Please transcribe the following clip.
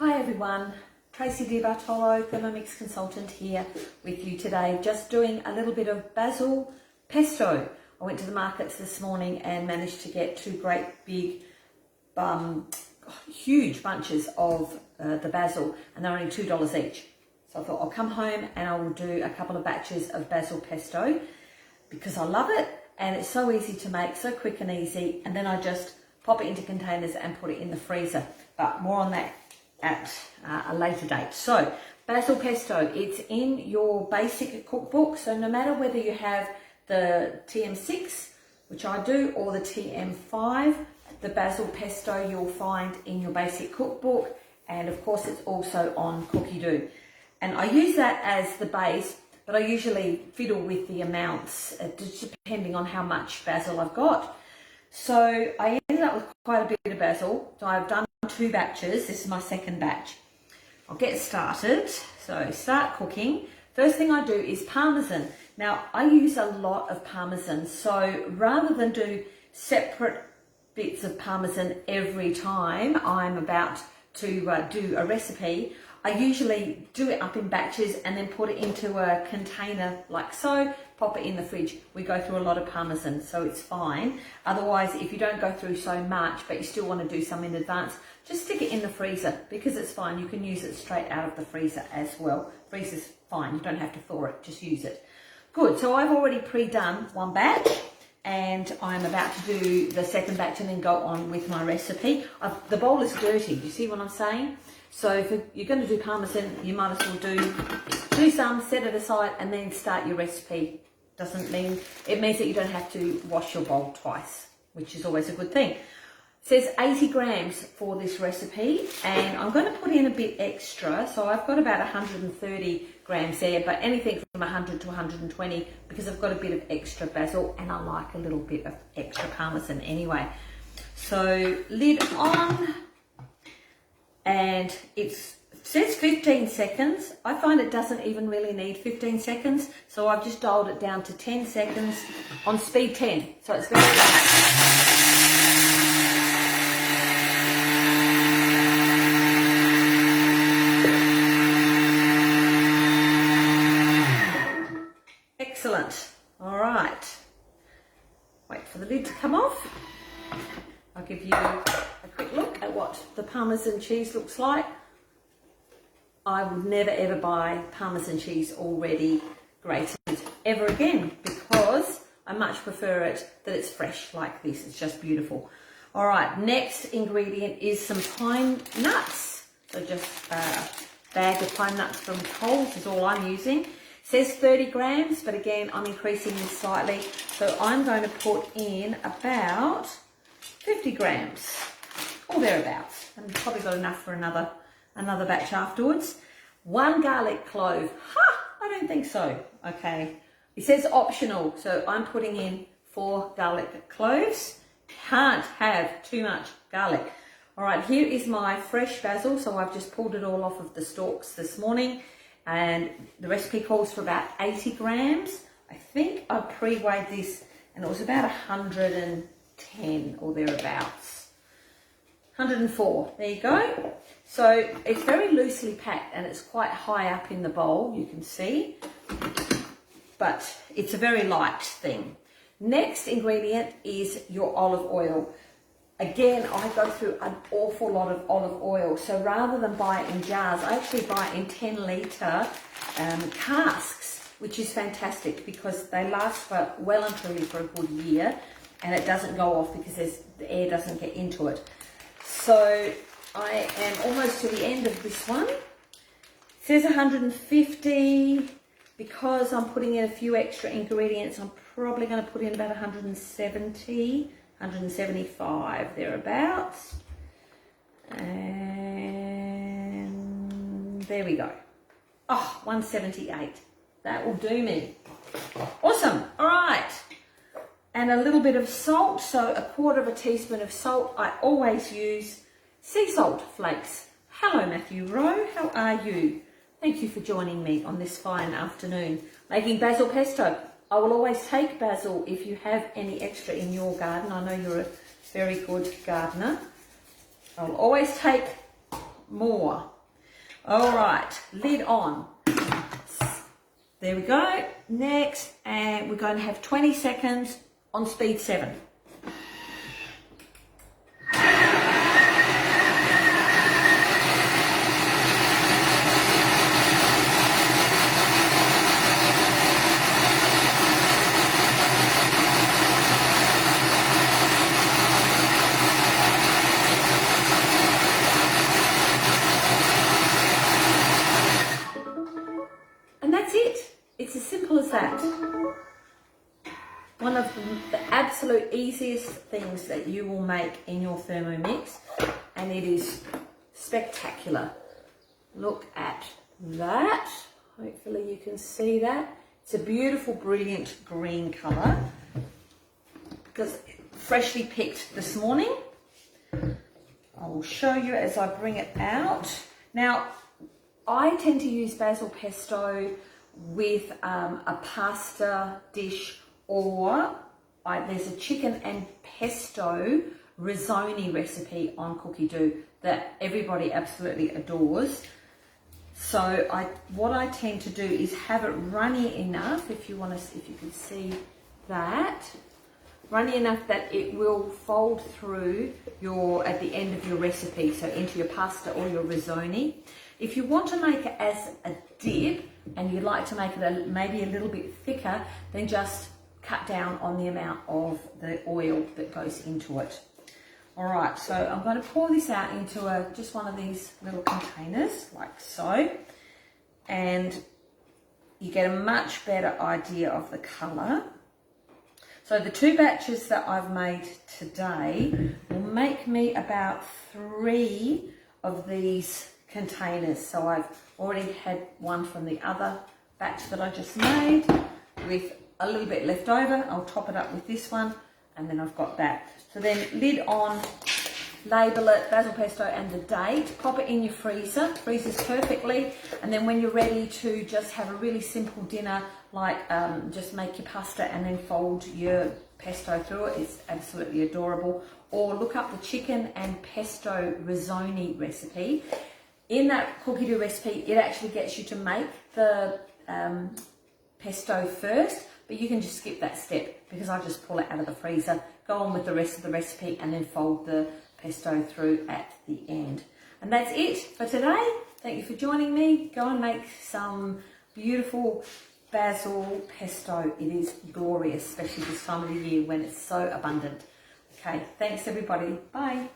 Hi everyone, Tracy Di Bartolo, Thermomix consultant here with you today, just doing a little bit of basil pesto. I went to the markets this morning and managed to get two great big, huge bunches of the basil, and they're only $2 each. So I thought I'll come home and I will do a couple of batches of basil pesto because I love it and it's so easy to make, so quick and easy, and then I just pop it into containers and put it in the freezer. But more on that at a later date. So basil pesto, it's in your basic cookbook, so no matter whether you have the TM6, which I do, or the TM5, the basil pesto you'll find in your basic cookbook, and of course it's also on Cookie Do. And I use that as the base, but I usually fiddle with the amounts depending on how much basil I've got. So I ended up with quite a bit of basil, so I've done 2 batches. This is my second batch. I'll get started. So start cooking. First thing I do is Parmesan. Now I use a lot of Parmesan, so rather than do separate bits of Parmesan every time I'm about to do a recipe, I usually do it up in batches and then put it into a container like so, pop it in the fridge. We go through a lot of Parmesan, so it's fine. Otherwise, if you don't go through so much, but you still want to do some in advance, just stick it in the freezer because it's fine. You can use it straight out of the freezer as well. Freezer's fine, you don't have to thaw it, just use it. Good, so I've already pre-done one batch and I'm about to do the second batch and then go on with my recipe. The bowl is dirty, you see what I'm saying? So if you're going to do Parmesan, you might as well do some, set it aside, and then start your recipe. It means that you don't have to wash your bowl twice, which is always a good thing. It says 80 grams for this recipe, and I'm going to put in a bit extra. So I've got about 130 grams there, but anything from 100 to 120 because I've got a bit of extra basil and I like a little bit of extra Parmesan anyway. So lid on. And it says 15 seconds. I find it doesn't even really need 15 seconds. So I've just dialed it down to 10 seconds on speed 10. So it's very excellent. All right. Wait for the lid to come off. I'll give you a quick look at what the Parmesan cheese looks like. I would never ever buy Parmesan cheese already grated ever again because I much prefer it that it's fresh like this. It's just beautiful. All right, next ingredient is some pine nuts. So just a bag of pine nuts from Coles is all I'm using. It says 30 grams, but again, I'm increasing this slightly. So I'm going to put in about 50 grams, or thereabouts, and probably got enough for another batch afterwards. 1 garlic clove. I don't think so. Okay, it says optional, so I'm putting in 4 garlic cloves. Can't have too much garlic. All right, here is my fresh basil, so I've just pulled it all off of the stalks this morning, and the recipe calls for about 80 grams. I think I pre-weighed this, and it was about 110 or thereabouts. 104, there you go. So it's very loosely packed and it's quite high up in the bowl, you can see, but it's a very light thing. Next ingredient is your olive oil. Again, I go through an awful lot of olive oil, so rather than buy it in jars, I actually buy it in 10-litre casks, which is fantastic because they last for well and truly for a good year, and it doesn't go off because the air doesn't get into it. So I am almost to the end of this one. It says 150. Because I'm putting in a few extra ingredients, I'm probably going to put in about 170, 175 thereabouts. And there we go. Oh, 178. That will do me. Awesome. All right. And a little bit of salt, so 1/4 teaspoon of salt. I always use sea salt flakes. Hello Matthew Rowe, how are you? Thank you for joining me on this fine afternoon. Making basil pesto. I will always take basil if you have any extra in your garden. I know you're a very good gardener. I'll always take more. All right, lid on. There we go. Next, and we're going to have 20 seconds on speed 7. And that's it. It's as simple as that. One of the absolute easiest things that you will make in your Thermomix, and it is spectacular. Look at that. Hopefully you can see that. It's a beautiful, brilliant green colour because freshly picked this morning. I will show you as I bring it out. Now, I tend to use basil pesto with a pasta dish, or there's a chicken and pesto risoni recipe on Cookie Doo that everybody absolutely adores. So what I tend to do is have it runny enough, if you can see that, runny enough that it will fold through at the end of your recipe, so into your pasta or your risoni. If you want to make it as a dip and you'd like to make it maybe a little bit thicker, then just cut down on the amount of the oil that goes into it. All right, so I'm going to pour this out into just one of these little containers like so, and you get a much better idea of the colour. So the 2 batches that I've made today will make me about 3 of these containers. So I've already had one from the other batch that I just made with a little bit left over. I'll top it up with this one, and then I've got that. So then lid on, label it, basil pesto and the date, pop it in your freezer, freezes perfectly, and then when you're ready to just have a really simple dinner, like just make your pasta and then fold your pesto through it, it's absolutely adorable. Or look up the chicken and pesto risoni recipe. In that Cookie Doo recipe, it actually gets you to make the pesto first, but you can just skip that step because I just pull it out of the freezer, go on with the rest of the recipe, and then fold the pesto through at the end. And that's it for today. Thank you for joining me. Go and make some beautiful basil pesto. It is glorious, especially this time of the year when it's so abundant. Okay, thanks everybody. Bye.